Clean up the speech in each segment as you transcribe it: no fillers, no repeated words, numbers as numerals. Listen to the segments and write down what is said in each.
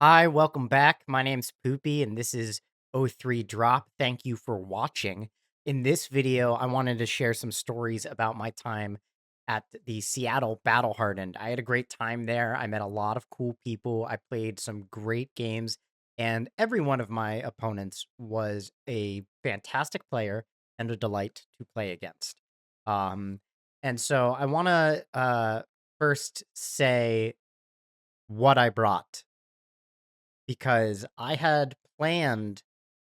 Hi, welcome back. My name's Poopy, and this is O3 Drop. Thank you for watching. In this video, I wanted to share some stories about my time at the Seattle Battle Hardened. I had a great time there. I met a lot of cool people. I played some great games, and every one of my opponents was a fantastic player and a delight to play against. Um, and so I want to first say what I brought because I had planned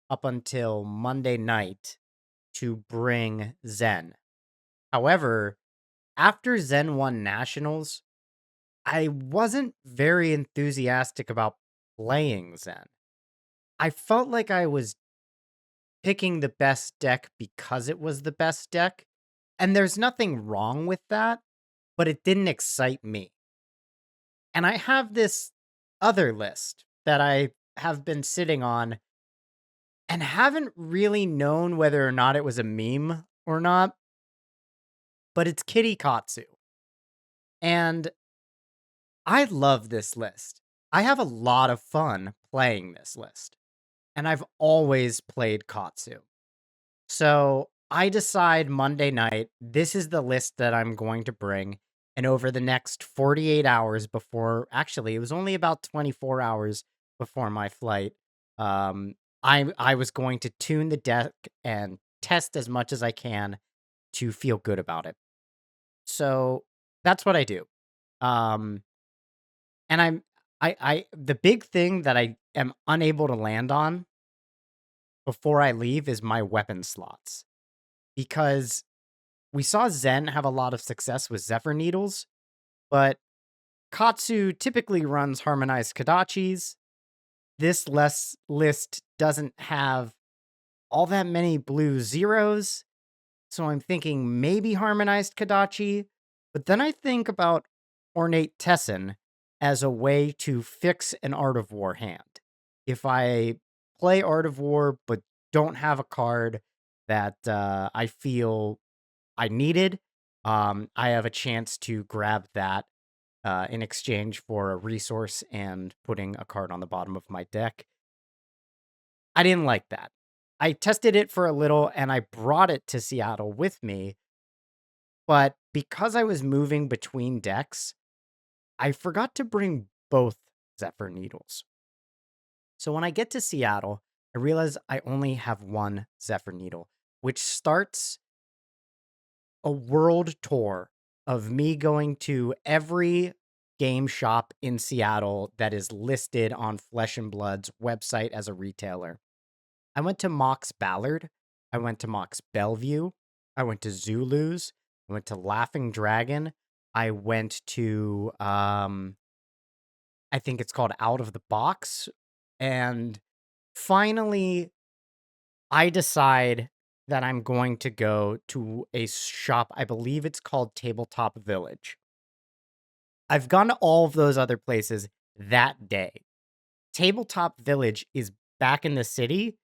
up until Monday night to bring Zen. However, after Zen won Nationals, I wasn't very enthusiastic about playing Zen. I felt like I was picking the best deck because it was the best deck, and there's nothing wrong with that, but it didn't excite me. And I have this other list that I have been sitting on and haven't really known whether or not it was a meme or not, but it's Kitty Katsu. And I love this list. I have a lot of fun playing this list, and I've always played Katsu. So I decide Monday night, this is the list that I'm going to bring. And over the next 48 hours before, actually, it was only about 24 hours before my flight. I was going to tune the deck and test as much as I can to feel good about it. So that's what I do. Um, and the big thing that I am unable to land on before I leave is my weapon slots because we saw Zen have a lot of success with Zephyr Needles, but Katsu typically runs harmonized Kadachis. This list doesn't have all that many blue zeros, so I'm thinking maybe harmonized Kadachi, but then I think about Ornate Tessin as a way to fix an Art of War hand. If I play Art of War but don't have a card that I feel I needed, I have a chance to grab that in exchange for a resource and putting a card on the bottom of my deck. I didn't like that. I tested it for a little and I brought it to Seattle with me, but because I was moving between decks, I forgot to bring both Zephyr Needles. So when I get to Seattle, I realize I only have one Zephyr Needle, which starts a world tour of me going to every game shop in Seattle that is listed on Flesh and Blood's website as a retailer. I went to Mox Ballard. I went to Mox Bellevue. I went to Zulu's. I went to Laughing Dragon. I went to I think it's called Out of the Box. And finally I decide that I'm going to go to a shop. I believe it's called Tabletop Village. I've gone to all of those other places that day. Tabletop Village is back in the city,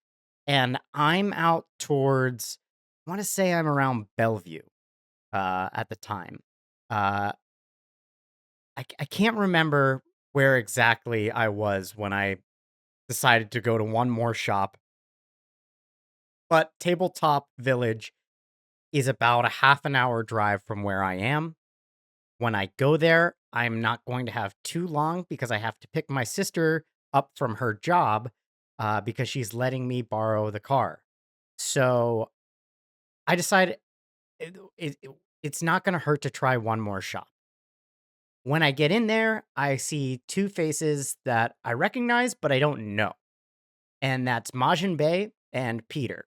and I'm out towards, I want to say I'm around Bellevue at the time. Uh, I can't remember where exactly I was when I decided to go to one more shop, but Tabletop Village is about a half an hour drive from where I am. When I go there, I'm not going to have too long because I have to pick my sister up from her job because she's letting me borrow the car. So I decided it's not going to hurt to try one more shop. When I get in there, I see two faces that I recognize, but I don't know. And that's Majin Bey and Peter,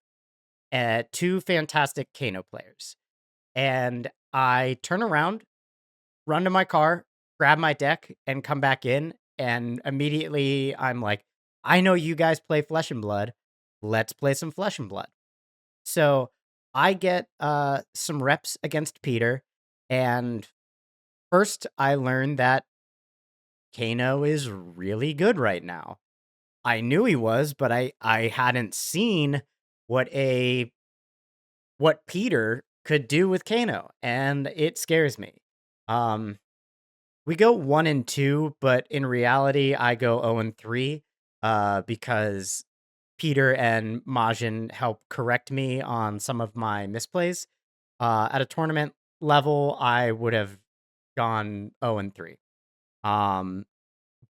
two fantastic Kano players. And I turn around, run to my car, grab my deck, and come back in. And immediately I'm like, I know you guys play Flesh and Blood. Let's play some Flesh and Blood. So I get some reps against Peter. And first, I learned that Kano is really good right now. I knew he was, but I hadn't seen what what Peter could do with Kano, and it scares me. Um, We go 1 and 2, but in reality, I go 0 and 3, because Peter and Majin help correct me on some of my misplays. At a tournament level, I would have gone 0 and 3. Um,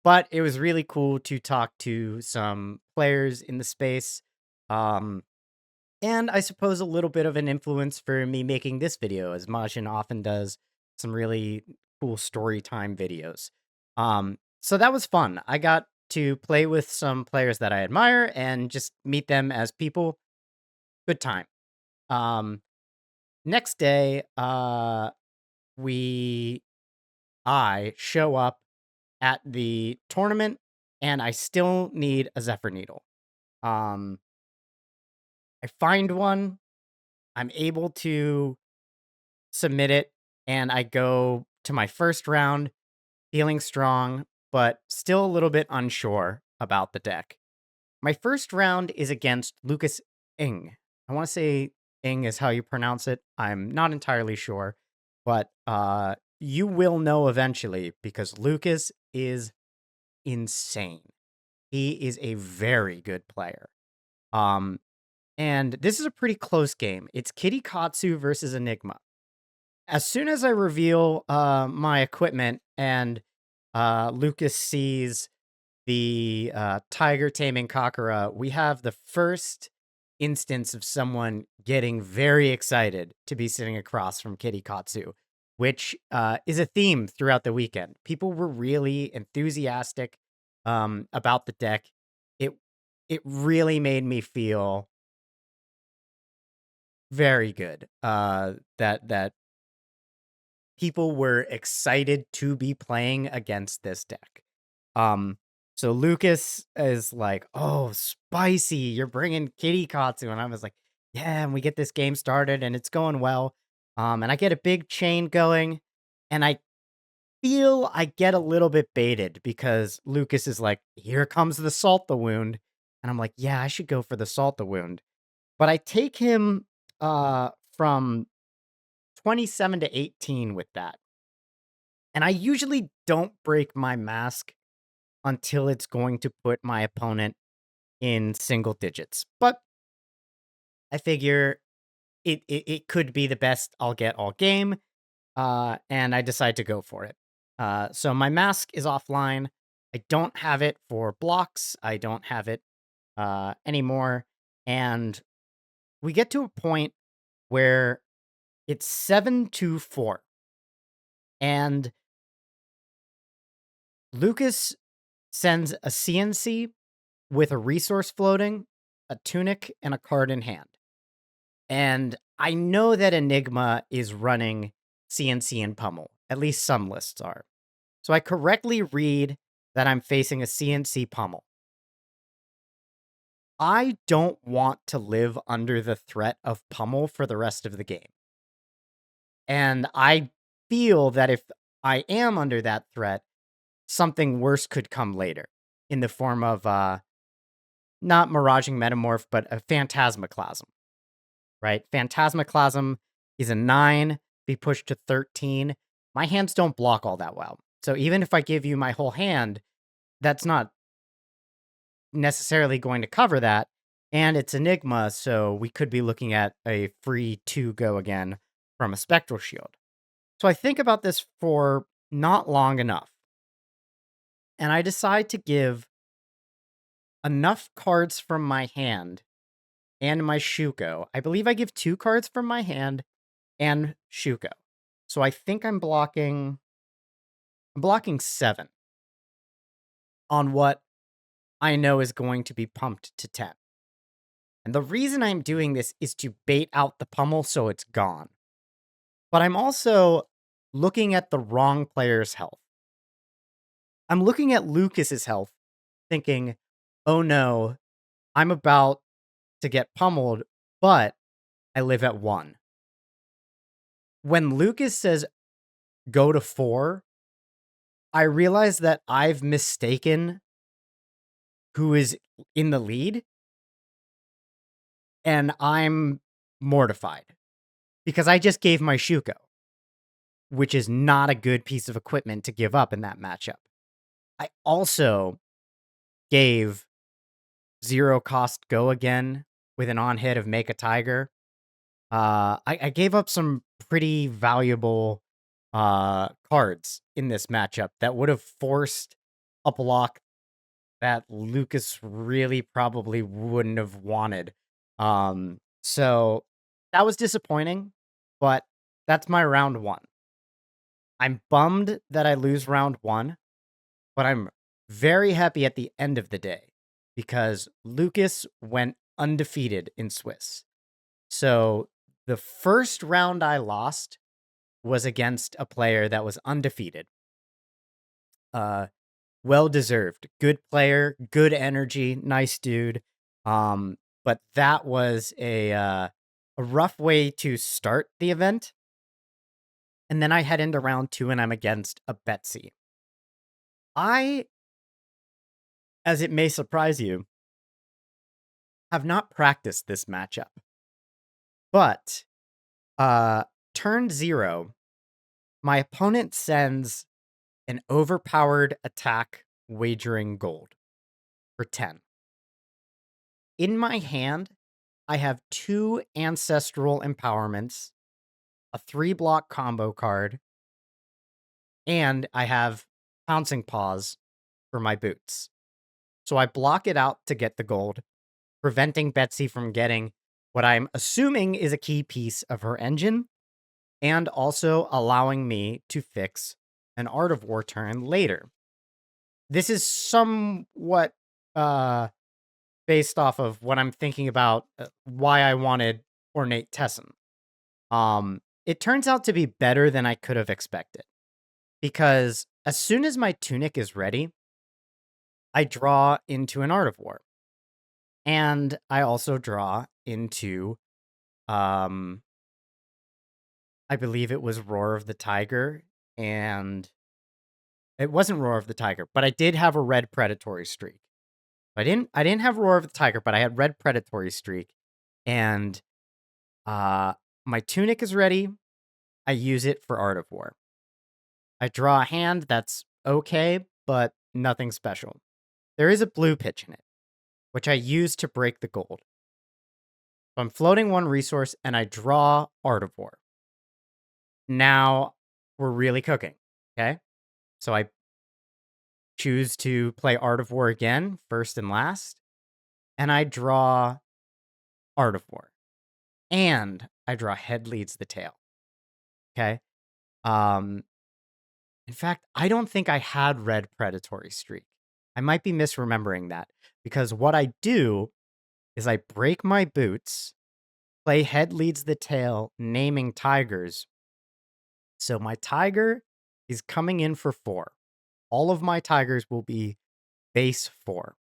but it was really cool to talk to some players in the space. Um, and I suppose a little bit of an influence for me making this video, as Majin often does some really cool story time videos. So that was fun. I got to play with some players that I admire and just meet them as people. Good time. Um, Next day, we I show up at the tournament, and I still need a Zephyr Needle. Um, I find one. I'm able to submit it, and I go to my first round feeling strong, but still a little bit unsure about the deck. My first round is against Lucas Ing. I want to say Ing is how you pronounce it. I'm not entirely sure, but you will know eventually because Lucas is insane. He is a very good player. Um, and this is a pretty close game. It's Kitty Katsu versus Enigma. As soon as I reveal my equipment and Lucas sees the tiger taming Kakara, we have the first instance of someone getting very excited to be sitting across from Kitty Katsu, which is a theme throughout the weekend. People were really enthusiastic about the deck. It it really made me feel very good. That people were excited to be playing against this deck. Um, so Lucas is like, "Oh, spicy! You're bringing Kitty Katsu," and I was like, "Yeah." And we get this game started, and it's going well. And I get a big chain going, and I feel I get a little bit baited because Lucas is like, "Here comes the salt the wound," and I'm like, "Yeah, I should go for the salt the wound," but I take him from 27 to 18 with that. And I usually don't break my mask until it's going to put my opponent in single digits. But I figure it could be the best I'll get all game. And I decide to go for it. So my mask is offline. I don't have it for blocks. I don't have it anymore. And we get to a point where it's 7-4. And Lucas sends a CNC with a resource floating, a tunic, and a card in hand. And I know that Enigma is running CNC and Pummel. At least some lists are. So I correctly read that I'm facing a CNC Pummel. I don't want to live under the threat of Pummel for the rest of the game. And I feel that if I am under that threat, something worse could come later in the form of not Miraging Metamorph, but a Phantasmaclasm, right? Phantasmaclasm is a 9, be pushed to 13. My hands don't block all that well. So even if I give you my whole hand, that's not necessarily going to cover that. And it's Enigma, so we could be looking at a free 2 go again from a Spectral Shield. So I think about this for not long enough. And I decide to give enough cards from my hand and my Shuko. I believe I give 2 cards from my hand and Shuko. So I think I'm blocking 7 on what I know is going to be pumped to 10. And the reason I'm doing this is to bait out the pummel so it's gone. But I'm also looking at the wrong player's health. I'm looking at Lucas's health, thinking, oh no, I'm about to get pummeled, but I live at 1. When Lucas says go to 4, I realize that I've mistaken who is in the lead, and I'm mortified because I just gave my Shuko. which is not a good piece of equipment to give up in that matchup. I also gave zero cost go again with an on hit of Make a Tiger. I gave up some pretty valuable cards in this matchup that would have forced a block that Lucas really probably wouldn't have wanted. So that was disappointing, but that's my round one. I'm bummed that I lose round one, but I'm very happy at the end of the day because Lucas went undefeated in Swiss. So the first round I lost was against a player that was undefeated. Well deserved. Good player, good energy, nice dude. But that was a rough way to start the event. And then I head into round two and I'm against a Betsy. I, as it may surprise you, have not practiced this matchup. But turn 0, my opponent sends an overpowered attack wagering gold for 10. In my hand, I have 2 ancestral empowerments, a 3-block combo card, and I have pouncing paws for my boots. So I block it out to get the gold, preventing Betsy from getting what I'm assuming is a key piece of her engine, and also allowing me to fix an Art of War turn later. This is somewhat based off of what I'm thinking about why I wanted Ornate Tessin. It turns out to be better than I could have expected because as soon as my tunic is ready, I draw into an Art of War. And I also draw into, I believe it was Roar of the Tiger, and it wasn't Roar of the Tiger, but I did have a red predatory streak. I didn't have Roar of the Tiger, but I had red predatory streak, and my tunic is ready. I use it for Art of War. I draw a hand that's okay, but nothing special. There is a blue pitch in it, which I use to break the gold. So I'm floating 1 resource, and I draw Art of War. Now we're really cooking, okay? So I choose to play Art of War again, first and last, and I draw Art of War. And I draw Head Leads the Tail. Okay. In fact, I don't think I had red predatory streak. I might be misremembering that because what I do is I break my boots, play Head Leads the Tail, naming tigers. So my tiger is coming in for 4. All of my tigers will be base 4.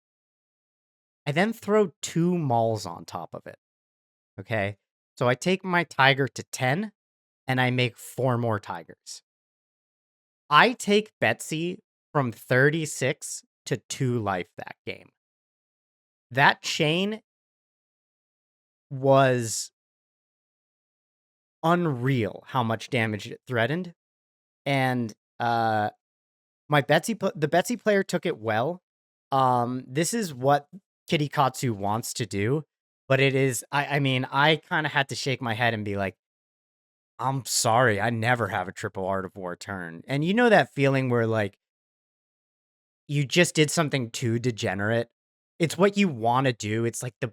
I then throw 2 mauls on top of it. Okay. So I take my tiger to 10 and I make 4 more tigers. I take Betsy from 36 to 2 life that game. That chain was unreal how much damage it threatened. And the Betsy player took it well. This is what Kitty Katsu wants to do, but it is I mean, I kind of had to shake my head and be like, I'm sorry, I never have a triple Art of War turn. And you know that feeling where like you just did something too degenerate. It's what you want to do. It's like the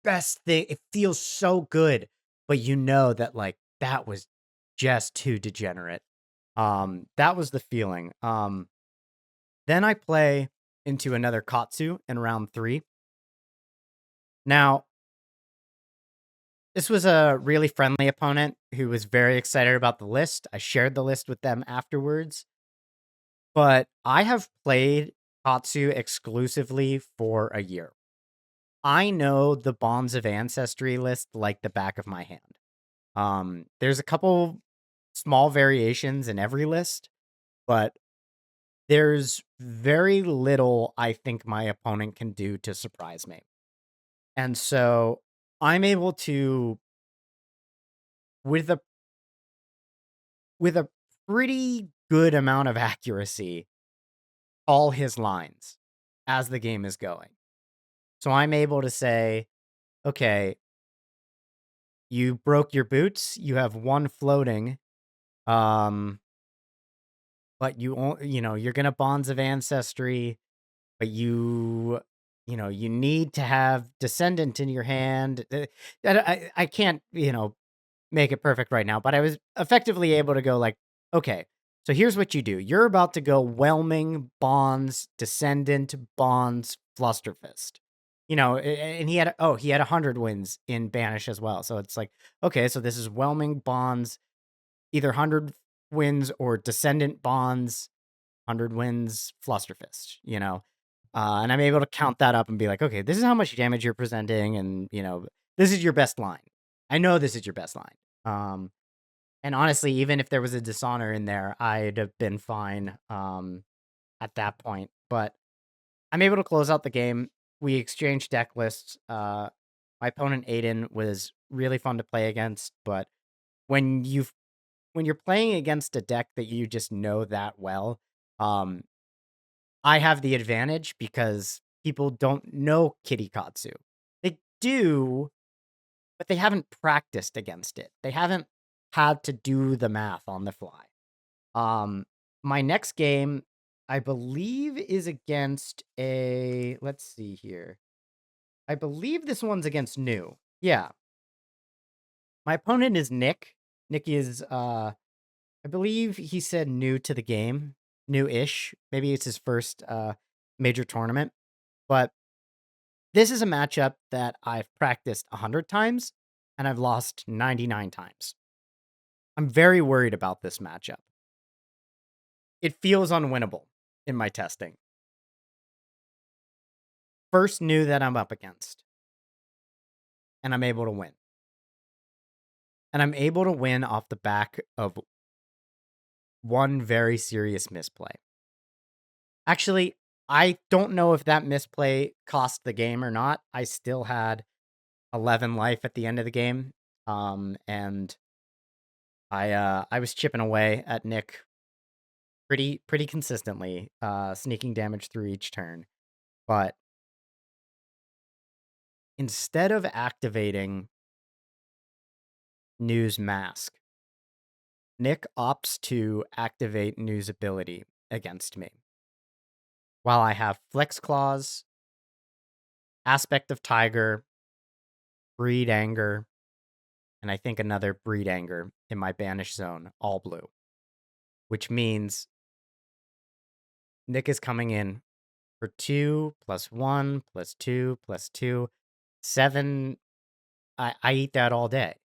best thing. It feels so good, but you know that like that was just too degenerate. That was the feeling. Then I play into another Katsu in round 3. Now, this was a really friendly opponent who was very excited about the list. I shared the list with them afterwards. But I have played Katsu exclusively for a year. I know the Bonds of Ancestry list like the back of my hand. There's a couple small variations in every list, but there's very little I think my opponent can do to surprise me. And so I'm able to, with a pretty good amount of accuracy all his lines as the game is going. So I'm able to say, okay, you broke your boots, you have one floating, um, but you're gonna bonds of ancestry, but you need to have descendant in your hand. I can't, make it perfect right now, but I was effectively able to go like, okay, so here's what you do. You're about to go whelming, bonds, descendant, bonds, flusterfist. And he had 100 wins in banish as well. So it's like, okay, so this is whelming bonds, either 100 wins or descendant bonds, 100 wins, flusterfist. And I'm able to count that up and be like, okay, this is how much damage you're presenting, and this is your best line. I know this is your best line. And honestly, even if there was a dishonor in there, I'd have been fine at that point. But I'm able to close out the game. We exchanged deck lists. My opponent Aiden was really fun to play against, but when you've when you're playing against a deck that you just know that well, um, I have the advantage because people don't know Kitty Katsu. They do, but they haven't practiced against it. They haven't had to do the math on the fly. My next game, I believe, is against let's see here. I believe this one's against New. Yeah. My opponent is Nick. Nick is, I believe he said new to the game, new-ish. Maybe it's his first major tournament. But this is a matchup that I've practiced 100 times and I've lost 99 times. I'm very worried about this matchup. It feels unwinnable in my testing. First new that I'm up against, and I'm able to win. And I'm able to win off the back of one very serious misplay. Actually, I don't know if that misplay cost the game or not. I still had 11 life at the end of the game. And I was chipping away at Nick pretty consistently, sneaking damage through each turn. But instead of activating New's mask, Nick opts to activate New's ability against me. While I have Flex Claws, Aspect of Tiger, Breed Anger, and I think another Breed Anger in my banish zone, all blue. Which means Nick is coming in for 2 plus 1 plus 2 plus 2, 7. I eat that all day.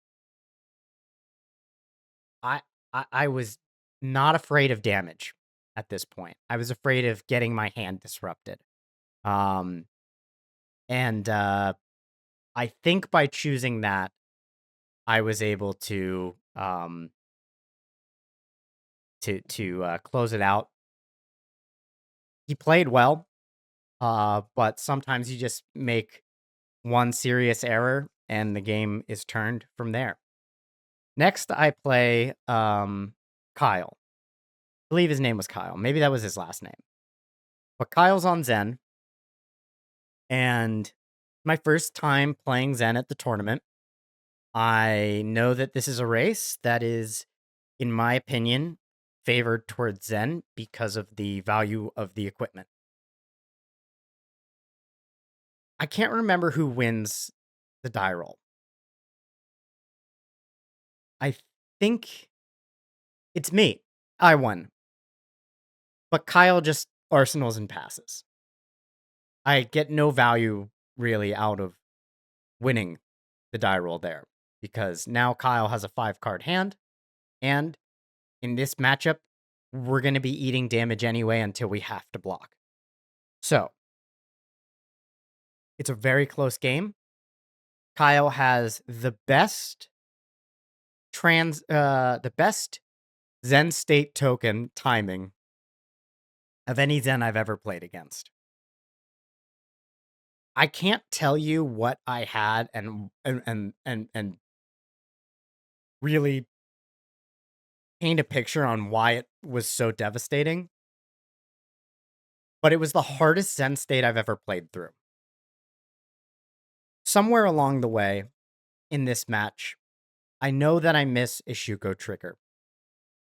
I, I was not afraid of damage at this point. I was afraid of getting my hand disrupted. Um, and I think by choosing that, I was able to close it out. He played well, but sometimes you just make one serious error and the game is turned from there. Next, I play Kyle. I believe his name was Kyle. Maybe that was his last name. But Kyle's on Zen, and my first time playing Zen at the tournament. I know that this is a race that is, in my opinion, favored towards Zen because of the value of the equipment. I can't remember who wins the die roll. I think it's me. I won. But Kyle just arsenals and passes. I get no value really out of winning the die roll there because now Kyle has a 5-card hand, and in this matchup, we're going to be eating damage anyway until we have to block. So, it's a very close game. Kyle has the best Zen state token timing of any Zen I've ever played against. I can't tell you what I had and really paint a picture on why it was so devastating, but it was the hardest Zen state I've ever played through. Somewhere along the way in this match, I know that I miss a Shuko trigger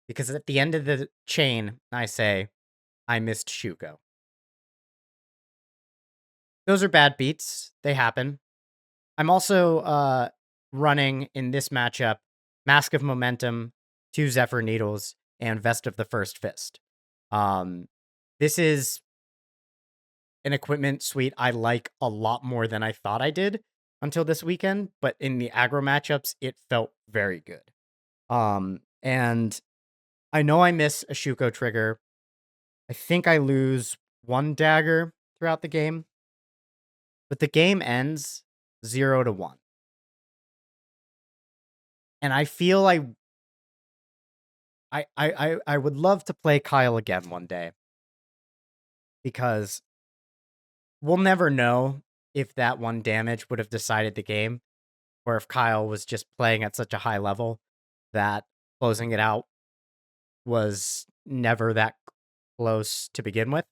because at the end of the chain, I say, I missed Shuko. Those are bad beats. They happen. I'm also running in this matchup Mask of Momentum, 2 Zephyr Needles, and Vest of the First Fist. This is an equipment suite I like a lot more than I thought I did until this weekend, but in the aggro matchups, it felt very good. And I know I miss a Shuko trigger. I think I lose 1 dagger throughout the game, but the game ends 0-1. And I feel I would love to play Kyle again one day because we'll never know if that 1 damage would have decided the game or if Kyle was just playing at such a high level that closing it out was never that close to begin with.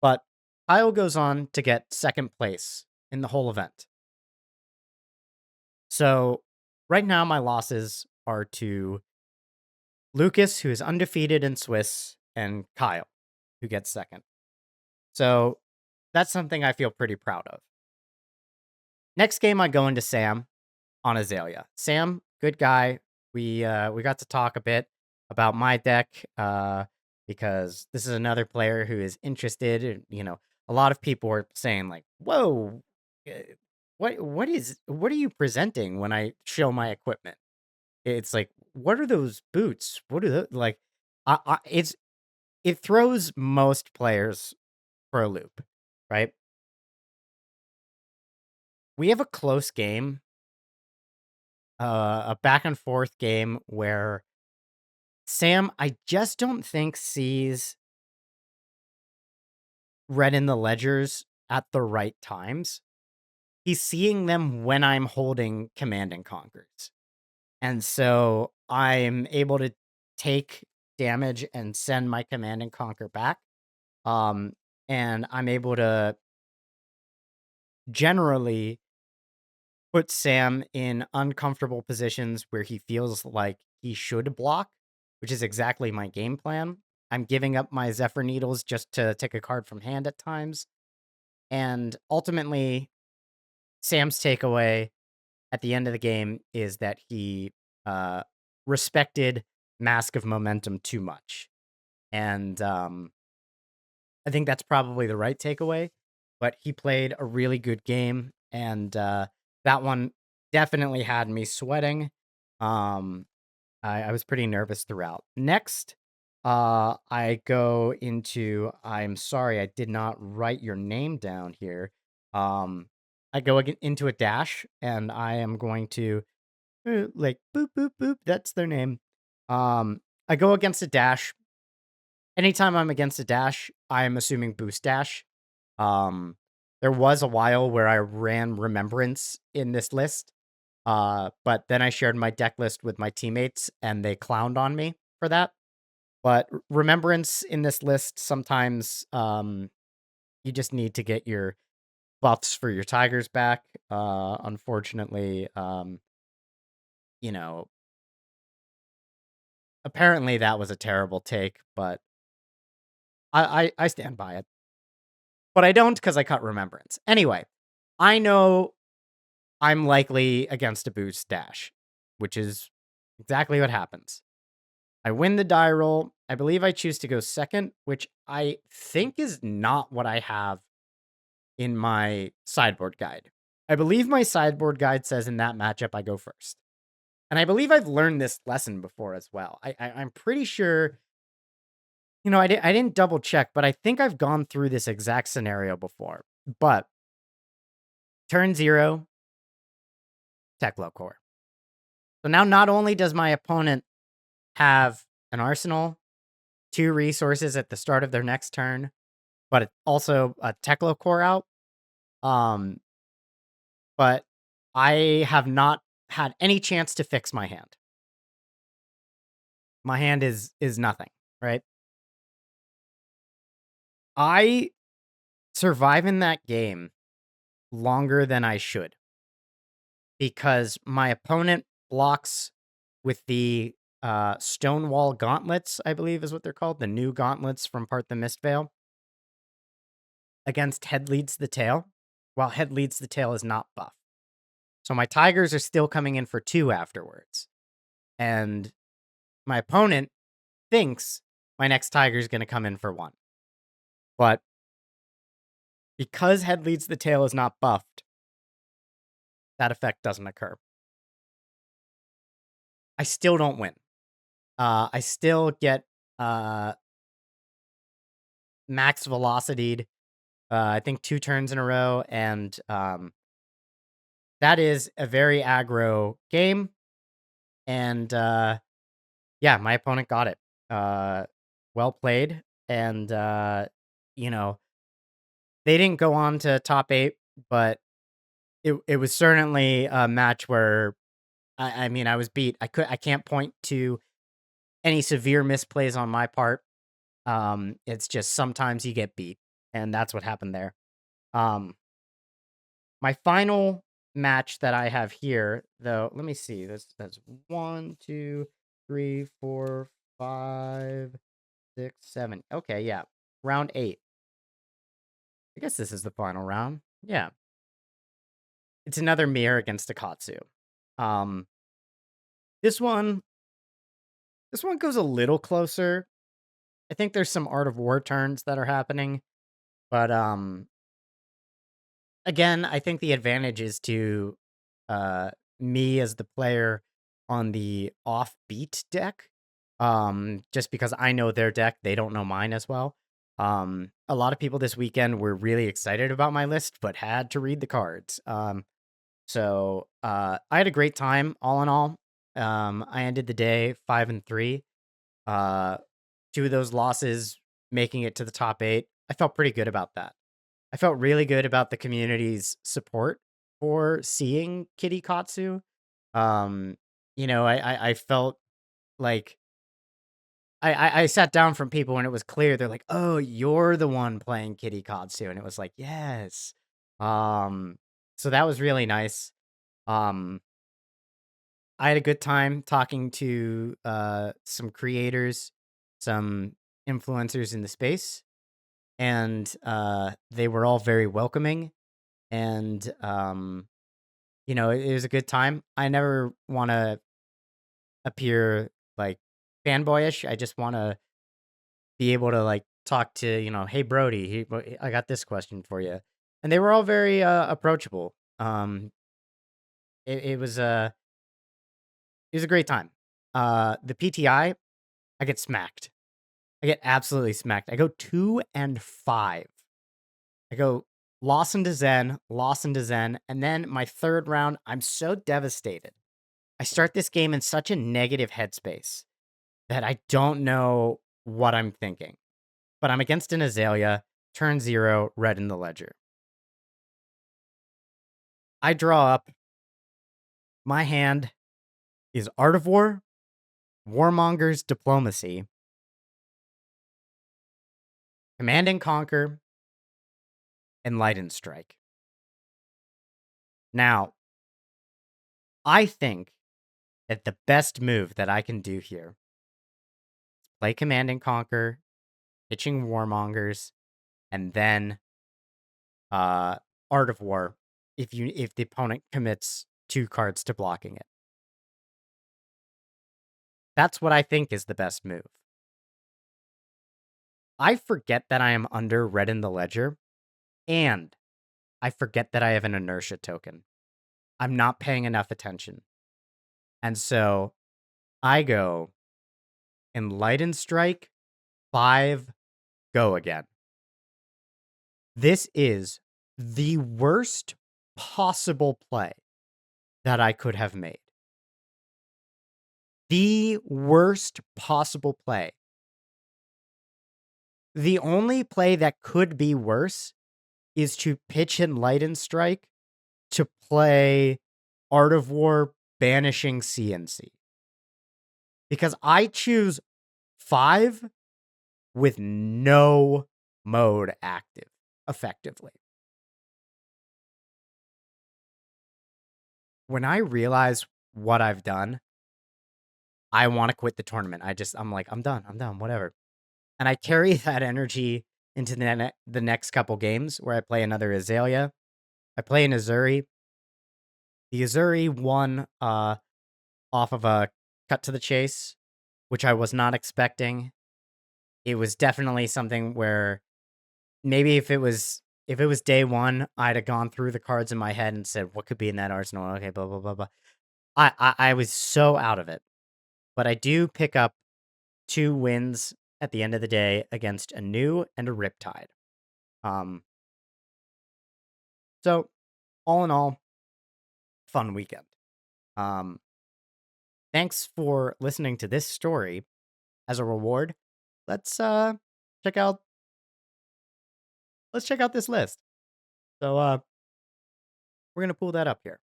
But Kyle goes on to get 2nd place in the whole event. So right now my losses are to Lucas, who is undefeated in Swiss, and Kyle, who gets 2nd. So that's something I feel pretty proud of. Next game, I go into Sam on Azalea. Sam, good guy. We got to talk a bit about my deck because this is another player who is interested. A lot of people were saying like, "Whoa, what are you presenting when I show my equipment?" It's like, what are those boots? What are those like? It throws most players for a loop, right? We have a close game, a back and forth game where Sam, I just don't think sees red in the ledgers at the right times. He's seeing them when I'm holding Command and Conquers. And so I'm able to take damage and send my Command and Conquer back. And I'm able to generally put Sam in uncomfortable positions where he feels like he should block, which is exactly my game plan. I'm giving up my Zephyr Needles just to take a card from hand at times. And ultimately, Sam's takeaway at the end of the game is that he respected Mask of Momentum too much. And I think that's probably the right takeaway. But he played a really good game, and that one definitely had me sweating. I was pretty nervous throughout. Next, I go into. I'm sorry, I did not write your name down here. I go into a dash, and I am going to like boop boop boop. That's their name. I go against a dash. Anytime I'm against a dash, I'm assuming boost dash. There was a while where I ran Remembrance in this list, but then I shared my deck list with my teammates, and they clowned on me for that. But Remembrance in this list, sometimes you just need to get your buffs for your Tigers back. Unfortunately, you know, apparently that was a terrible take, but I stand by it. But I don't because I cut Remembrance. Anyway, I know I'm likely against a boost dash, which is exactly what happens. I win the die roll. I believe I choose to go 2nd, which I think is not what I have in my sideboard guide. I believe my sideboard guide says in that matchup I go 1st. And I believe I've learned this lesson before as well. I'm pretty sure, I didn't double check, but I think I've gone through this exact scenario before. But turn 0, Teklo Core. So now not only does my opponent have an arsenal, 2 resources at the start of their next turn, but also a Teklo Core out. But I have not had any chance to fix my hand. My hand is nothing, right? I survive in that game longer than I should because my opponent blocks with the Stonewall gauntlets, I believe is what they're called, the new gauntlets from Part the Mistveil, against Head Leads the Tail, while Head Leads the Tail is not buff. So my tigers are still coming in for 2 afterwards. And my opponent thinks my next tiger is going to come in for 1. But because Head Leads the Tail is not buffed, that effect doesn't occur. I still don't win. I still get max velocity'd, I think 2 turns in a row, and that is a very aggro game. And yeah, my opponent got it. Well played, and you know, they didn't go on to top 8, but it was certainly a match where I mean, I was beat. I can't point to any severe misplays on my part. It's just sometimes you get beat, and that's what happened there. My final match that I have here, though, let me see. That's 1, 2, 3, 4, 5, 6, 7. Okay, yeah. Round 8. I guess this is the final round. Yeah. It's another mirror against a Katsu. Um, this one goes a little closer. I think there's some Art of War turns that are happening, but again, I think the advantage is to uh me as the player on the offbeat deck. Just because I know their deck, they don't know mine as well. A lot of people this weekend were really excited about my list, but had to read the cards. So I had a great time all in all. I ended the day 5-3. 2 of those losses making it to the top 8. I felt pretty good about that. I felt really good about the community's support for seeing Kitty Katsu. Um, I felt like I sat down from people and it was clear they're like, "Oh, you're the one playing Kitty Katsu," and it was like, "Yes." So that was really nice. Um, I had a good time talking to some creators, some influencers in the space, and they were all very welcoming. And it was a good time. I never want to appear like fanboyish. I just want to be able to like talk to, hey Brody, I got this question for you. And they were all very approachable. It was a great time. The PTI, I get smacked. I get absolutely smacked. I go 2-5. I go Lawson to Zen, Lawson to Zen, and then my third round, I'm so devastated. I start this game in such a negative headspace that I don't know what I'm thinking. But I'm against an Azalea, turn 0, red in the ledger. I draw up. My hand is Art of War, Warmonger's Diplomacy, Command and Conquer, and Light and Strike. Now, I think that the best move that I can do here is play Command and Conquer, pitching Warmongers, and then Art of War if the opponent commits 2 cards to blocking it. That's what I think is the best move. I forget that I am under red in the ledger, and I forget that I have an inertia token. I'm not paying enough attention. And so I go in Light and Strike, 5, go again. This is the worst possible play that I could have made. The worst possible play. The only play that could be worse is to pitch in Light and Strike to play Art of War banishing CNC. because I choose 5 with no mode active effectively. When I realize what I've done, I want to quit the tournament. I'm like, I'm done, whatever. And I carry that energy into the next couple games where I play another Azalea. I play an Azuri. The Azuri won off of a cut to the chase, which I was not expecting. It was definitely something where maybe if it was day one, I'd have gone through the cards in my head and said, what could be in that arsenal? Okay, blah blah blah blah. I was so out of it. But I do pick up 2 wins at the end of the day against a new and a Riptide. Um, so all in all, fun weekend. Um, thanks for listening to this story. As a reward, let's check out let's check out this list. So we're gonna pull that up here.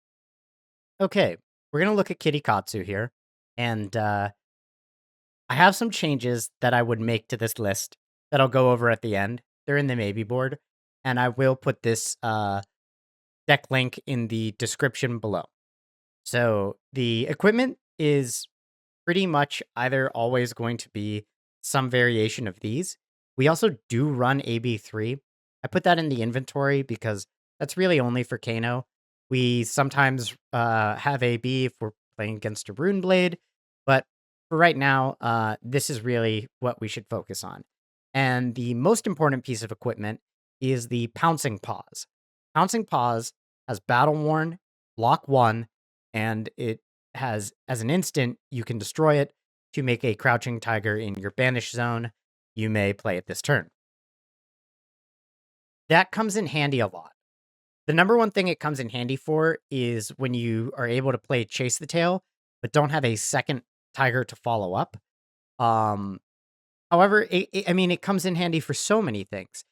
Okay, we're gonna look at Kitty Katsu here, and I have some changes that I would make to this list that I'll go over at the end. They're in the maybe board, and I will put this deck link in the description below. So the equipment is pretty much either always going to be some variation of these. We also do run AB3. I put that in the inventory because that's really only for Kano. We sometimes have AB if we're playing against a Rune Blade, but for right now, this is really what we should focus on. And the most important piece of equipment is the Pouncing Paws. Pouncing Paws has Battle Worn, Block 1, and it has, as an instant, you can destroy it to make a Crouching Tiger in your Banish zone. You may play it this turn. That comes in handy a lot. The number one thing it comes in handy for is when you are able to play Chase the Tail, but don't have a second Tiger to follow up. However, it comes in handy for so many things.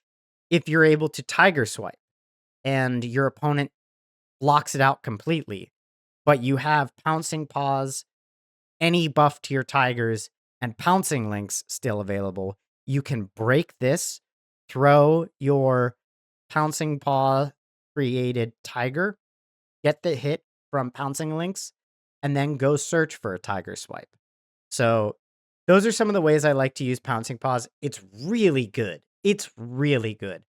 If you're able to Tiger Swipe and your opponent blocks it out completely, but you have Pouncing Paws, any buff to your Tigers, and Pouncing Links still available, you can break this, throw your Pouncing Paw created Tiger, get the hit from Pouncing Links, and then go search for a Tiger Swipe. So those are some of the ways I like to use Pouncing Paws. It's really good. It's really good.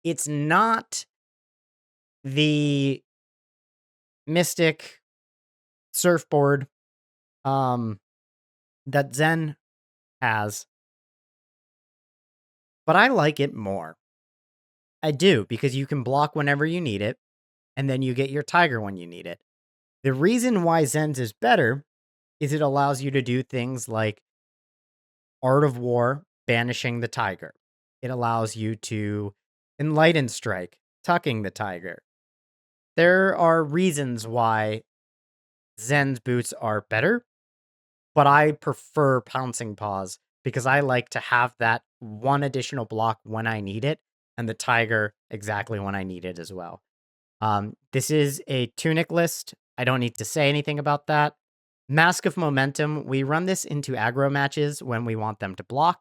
It's not the Mystic surfboard that Zen has, but I like it more. I do, because you can block whenever you need it, and then you get your Tiger when you need it. The reason why Zen's is better is it allows you to do things like Art of War, banishing the Tiger. It allows you to Enlighten Strike, tucking the Tiger. There are reasons why Zen's boots are better, but I prefer Pouncing Paws because I like to have that one additional block when I need it, and the Tiger exactly when I need it as well. This is a tunic list. I don't need to say anything about that. Mask of Momentum, we run this into aggro matches when we want them to block.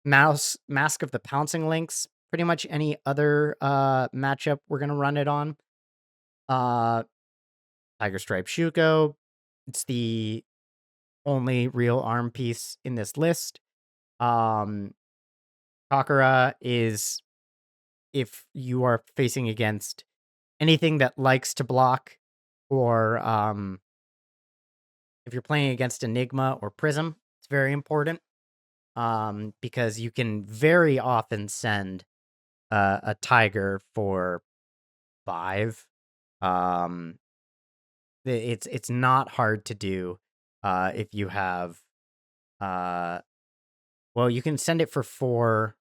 Mask of the Pouncing Links, pretty much any other matchup we're going to run it on. Tiger Stripe Shuko, it's the only real arm piece in this list. Kakura is if you are facing against anything that likes to block, or if you're playing against Enigma or Prism, it's very important because you can very often send a Tiger for 5. Um, it's not hard to do if you have well, you can send it for 4.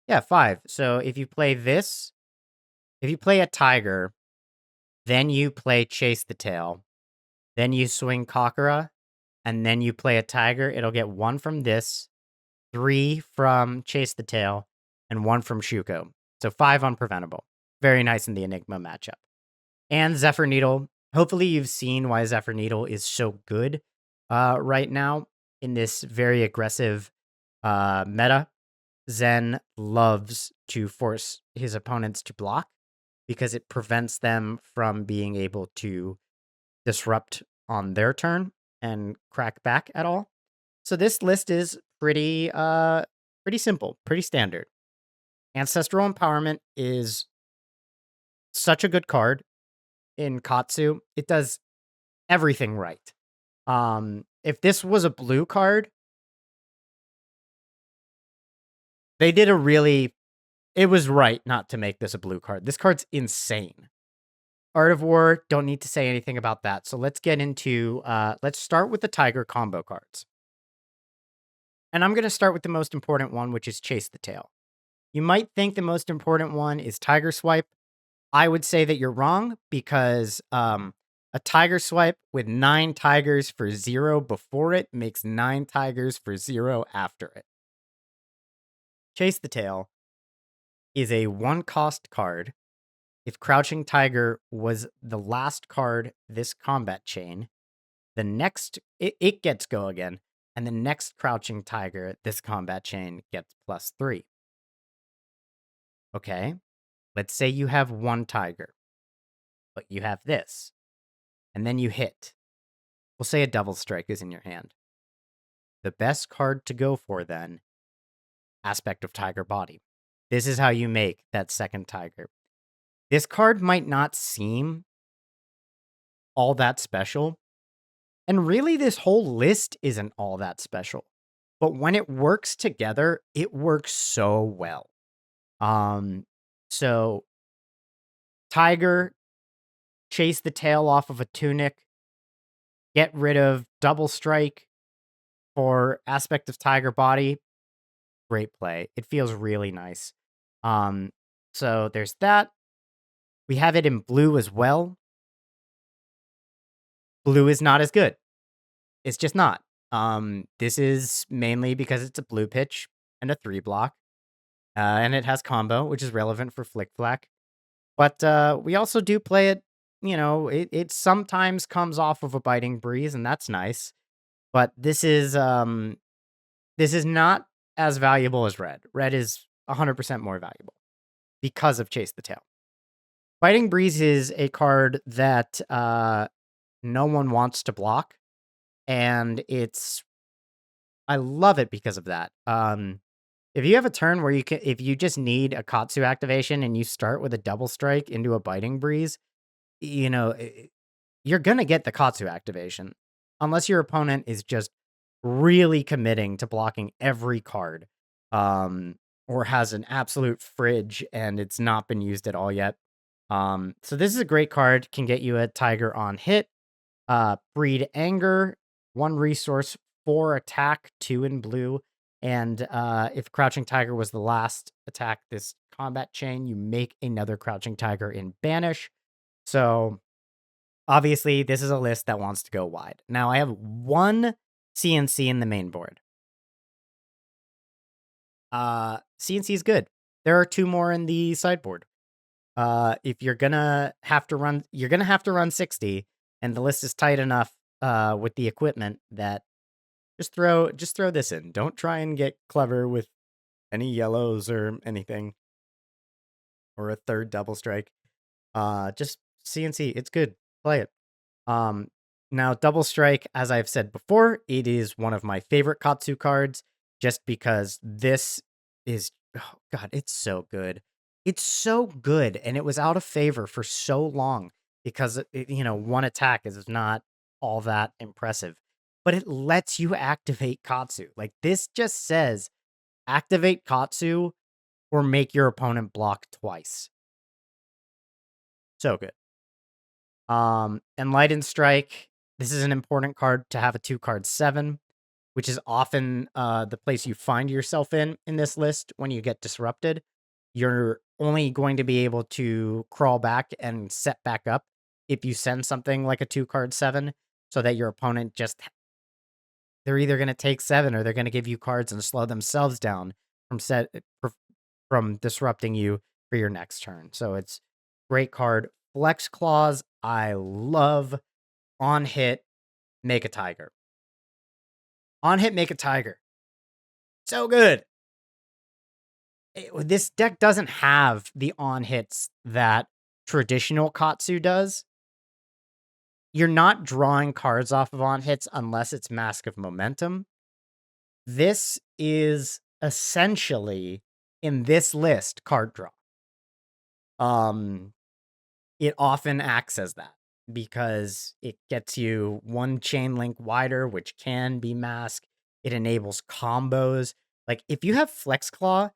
Yeah, 5. So if you play this, if you play a Tiger, then you play Chase the Tail, then you swing Kakura, and then you play a Tiger, it'll get 1 from this, 3 from Chase the Tail, and 1 from Shuko. So 5 unpreventable. Very nice in the Enigma matchup. And Zephyr Needle. Hopefully you've seen why Zephyr Needle is so good. right now in this very aggressive meta. Zen loves to force his opponents to block because it prevents them from being able to disrupt on their turn and crack back at all. So this list is pretty simple, pretty standard. Ancestral Empowerment is such a good card in Katsu. It does everything right. If this was a blue card, they did a really it was right not to make this a blue card. This card's insane. Art of War, don't need to say anything about that. So let's get into let's start with the Tiger combo cards. And I'm going to start with the most important one, which is Chase the Tail. You might think the most important one is Tiger Swipe. I would say that you're wrong because a Tiger Swipe with 9 tigers for 0 before it makes 9 tigers for 0 after it. Chase the Tail is a 1-cost card. If Crouching Tiger was the last card this combat chain, the next it gets go again, and the next Crouching Tiger this combat chain gets +3. Okay, let's say you have 1 tiger, but you have this, and then you hit. We'll say a Double Strike is in your hand. The best card to go for then, Aspect of Tiger Body. This is how you make that second tiger. This card might not seem all that special, and really this whole list isn't all that special. But when it works together, it works so well. So Tiger, chase the tail off of a tunic, get rid of Double Strike for Aspect of Tiger Body. Great play. It feels really nice. So there's that. We have it in blue as well. Blue is not as good. It's just not. This is mainly because it's a blue pitch and a 3-block. And it has combo, which is relevant for Flick Flack. But we also do play it, it sometimes comes off of a Biting Breeze, and that's nice. But this is not as valuable as red. Red is 100% more valuable because of Chase the Tail. Biting Breeze is a card that no one wants to block, and I love it because of that. If you have a turn where if you just need a Katsu activation and you start with a Double Strike into a Biting Breeze, you're gonna get the Katsu activation, unless your opponent is just really committing to blocking every card, or has an absolute fridge and it's not been used at all yet. So this is a great card, can get you a Tiger on hit. Breed Anger, 1 resource, 4 attack, 2 in blue. And if Crouching Tiger was the last attack this combat chain, you make another Crouching Tiger in Banish. So obviously, this is a list that wants to go wide. Now, I have 1 CNC in the main board. CNC is good. There are 2 more in the sideboard. If you're gonna have to run 60, and the list is tight enough with the equipment that just throw this in. Don't try and get clever with any yellows or anything, or a 3rd Double Strike. Just CNC, it's good. Play it. Now Double Strike, as I've said before, it is one of my favorite Katsu cards, just because this is, oh god, it's so good. It's so good, and it was out of favor for so long because 1 attack is not all that impressive. But it lets you activate Katsu. Like, this just says activate Katsu or make your opponent block twice. So good. Enlightened Strike. This is an important card to have a 2-card 7, which is often the place you find yourself in this list when you get disrupted. You're only going to be able to crawl back and set back up if you send something like a 2-card 7, so that your opponent they're either going to take 7 or they're going to give you cards and slow themselves down from disrupting you for your next turn. So it's great card. Flex Claws, I love. On hit, make a Tiger. On hit, make a tiger. So good. This deck doesn't have the on hits that traditional Katsu does. You're not drawing cards off of on hits unless it's Mask of Momentum. This is essentially, in this list, card draw. It often acts as that because it gets you one chain link wider, which can be mask. It enables combos. Like if you have Flex Claw,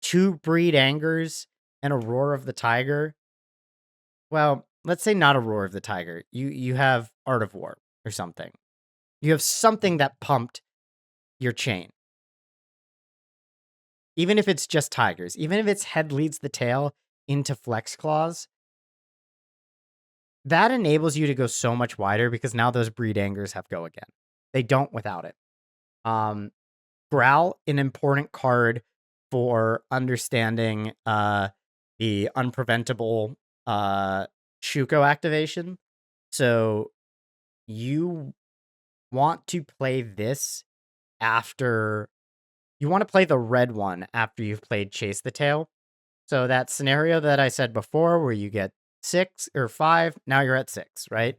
2 Breed Angers, and a Roar of the Tiger. Well, let's say not a Roar of the Tiger. You have Art of War or something. You have something that pumped your chain. Even if it's just tigers, even if its head leads the tail into Flex Claws, that enables you to go so much wider because now those Breed Angers have go again. They don't without it. Growl, an important card for understanding the unpreventable Shuko activation. So you want to play this after you want to play the red one after you've played Chase the Tail. So that scenario that I said before where you get 6 or 5, now you're at 6, right?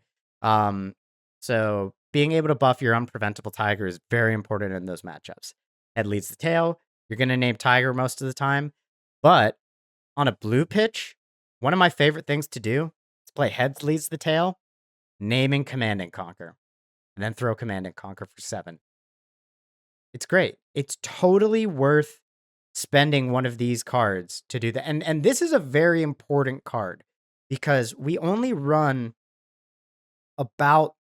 So being able to buff your unpreventable tiger is very important in those matchups. Head leads the tail. You're going to name tiger most of the time. But on a blue pitch, one of my favorite things to do is play heads leads the tail, naming Command and Conquer, and then throw Command and Conquer for 7. It's great. It's totally worth spending one of these cards to do that. And this is a very important card because we only run about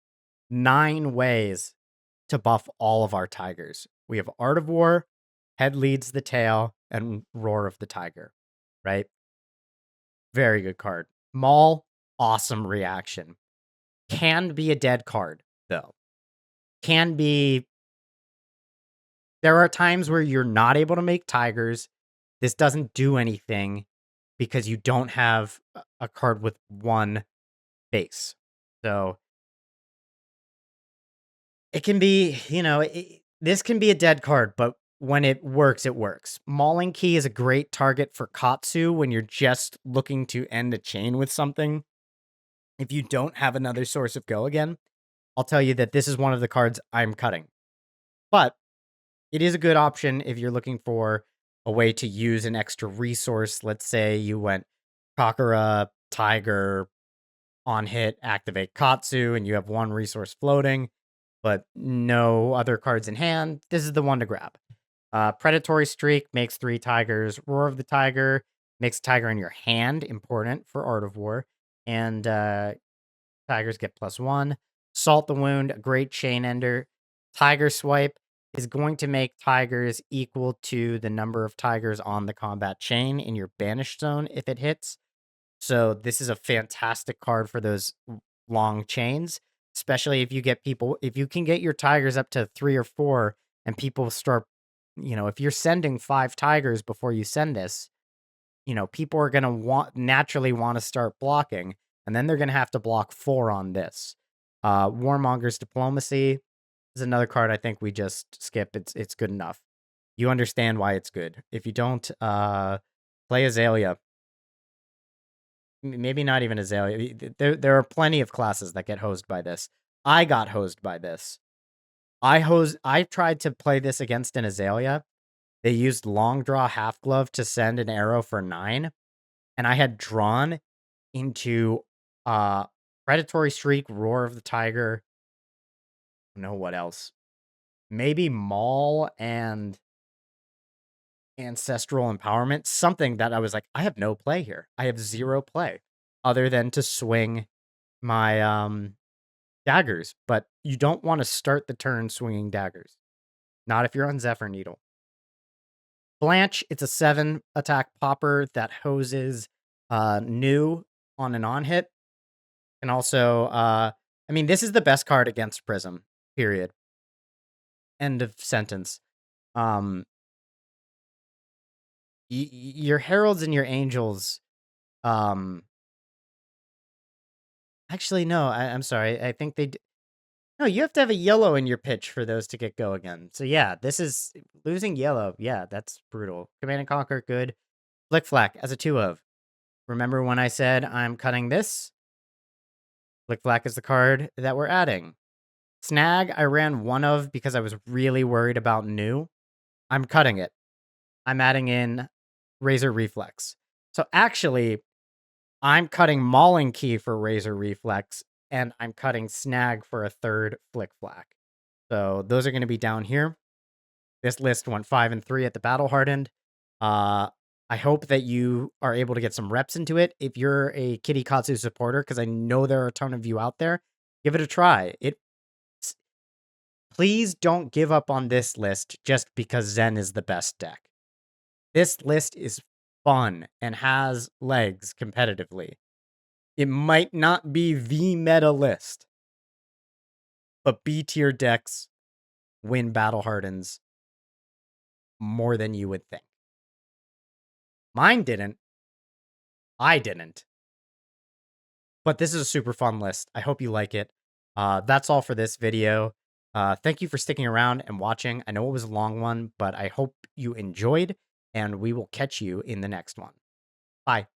9 ways to buff all of our tigers. We have Art of War, Head Leads the Tail, and Roar of the Tiger, right? Very good card. Maul, awesome reaction. Can be a dead card, though. Can be... There are times where you're not able to make tigers. This doesn't do anything because you don't have a card with 1 base. So it can be, this can be a dead card, but when it works, it works. Mauling Key is a great target for Katsu when you're just looking to end a chain with something. If you don't have another source of go again, I'll tell you that this is one of the cards I'm cutting. But it is a good option if you're looking for a way to use an extra resource. Let's say you went Kakura, Tiger, on hit, activate Katsu, and you have 1 resource floating, but no other cards in hand. This is the one to grab. Predatory Streak makes 3 tigers. Roar of the Tiger makes a tiger in your hand, important for Art of War. And tigers get +1. Salt the Wound, a great chain ender. Tiger Swipe is going to make tigers equal to the number of tigers on the combat chain in your banished zone if it hits. So this is a fantastic card for those long chains, especially if you can get your tigers up to 3 or 4 and people start, if you're sending 5 tigers before you send this, people are going to naturally want to start blocking, and then they're going to have to block 4 on this. Warmonger's Diplomacy is another card I think we just skip. It's good enough. You understand why it's good. If you don't, play Azalea. Maybe not even Azalea. There are plenty of classes that get hosed by this. I got hosed by this. I tried to play this against an Azalea. They used long draw half glove to send an arrow for 9, and I had drawn into Predatory Streak, Roar of the Tiger. I don't know what else. Maybe Maul and Ancestral Empowerment. Something that I was like, I have no play here. I have 0 play other than to swing my daggers, but you don't want to start the turn swinging daggers. Not if you're on Zephyr Needle. Blanche, it's a 7 attack popper that hoses new on an on hit. And also, this is the best card against Prism, period. End of sentence. Your Heralds and your Angels, actually, no, I'm sorry. I think they No, you have to have a yellow in your pitch for those to get go again. So yeah, this is losing yellow. Yeah, that's brutal. Command and Conquer, good. Flick Flack as a 2 of. Remember when I said I'm cutting this? Flick Flack is the card that we're adding. Snag, I ran 1 of because I was really worried about new. I'm cutting it. I'm adding in Razor Reflex. So actually, I'm cutting Mauling Key for Razor Reflex, and I'm cutting Snag for a 3rd Flick Flack. So those are going to be down here. This list went 5 and 3 at the Battle Hardened. I hope that you are able to get some reps into it. If you're a Kitty Katsu supporter, because I know there are a ton of you out there, give it a try. Please don't give up on this list just because Zen is the best deck. This list is fun and has legs competitively. It might not be the meta list, but B tier decks win Battle Hardens more than you would think. Mine didn't. I didn't. But this is a super fun list. I hope you like it. That's all for this video. Thank you for sticking around and watching. I know it was a long one, but I hope you enjoyed, and we will catch you in the next one. Bye.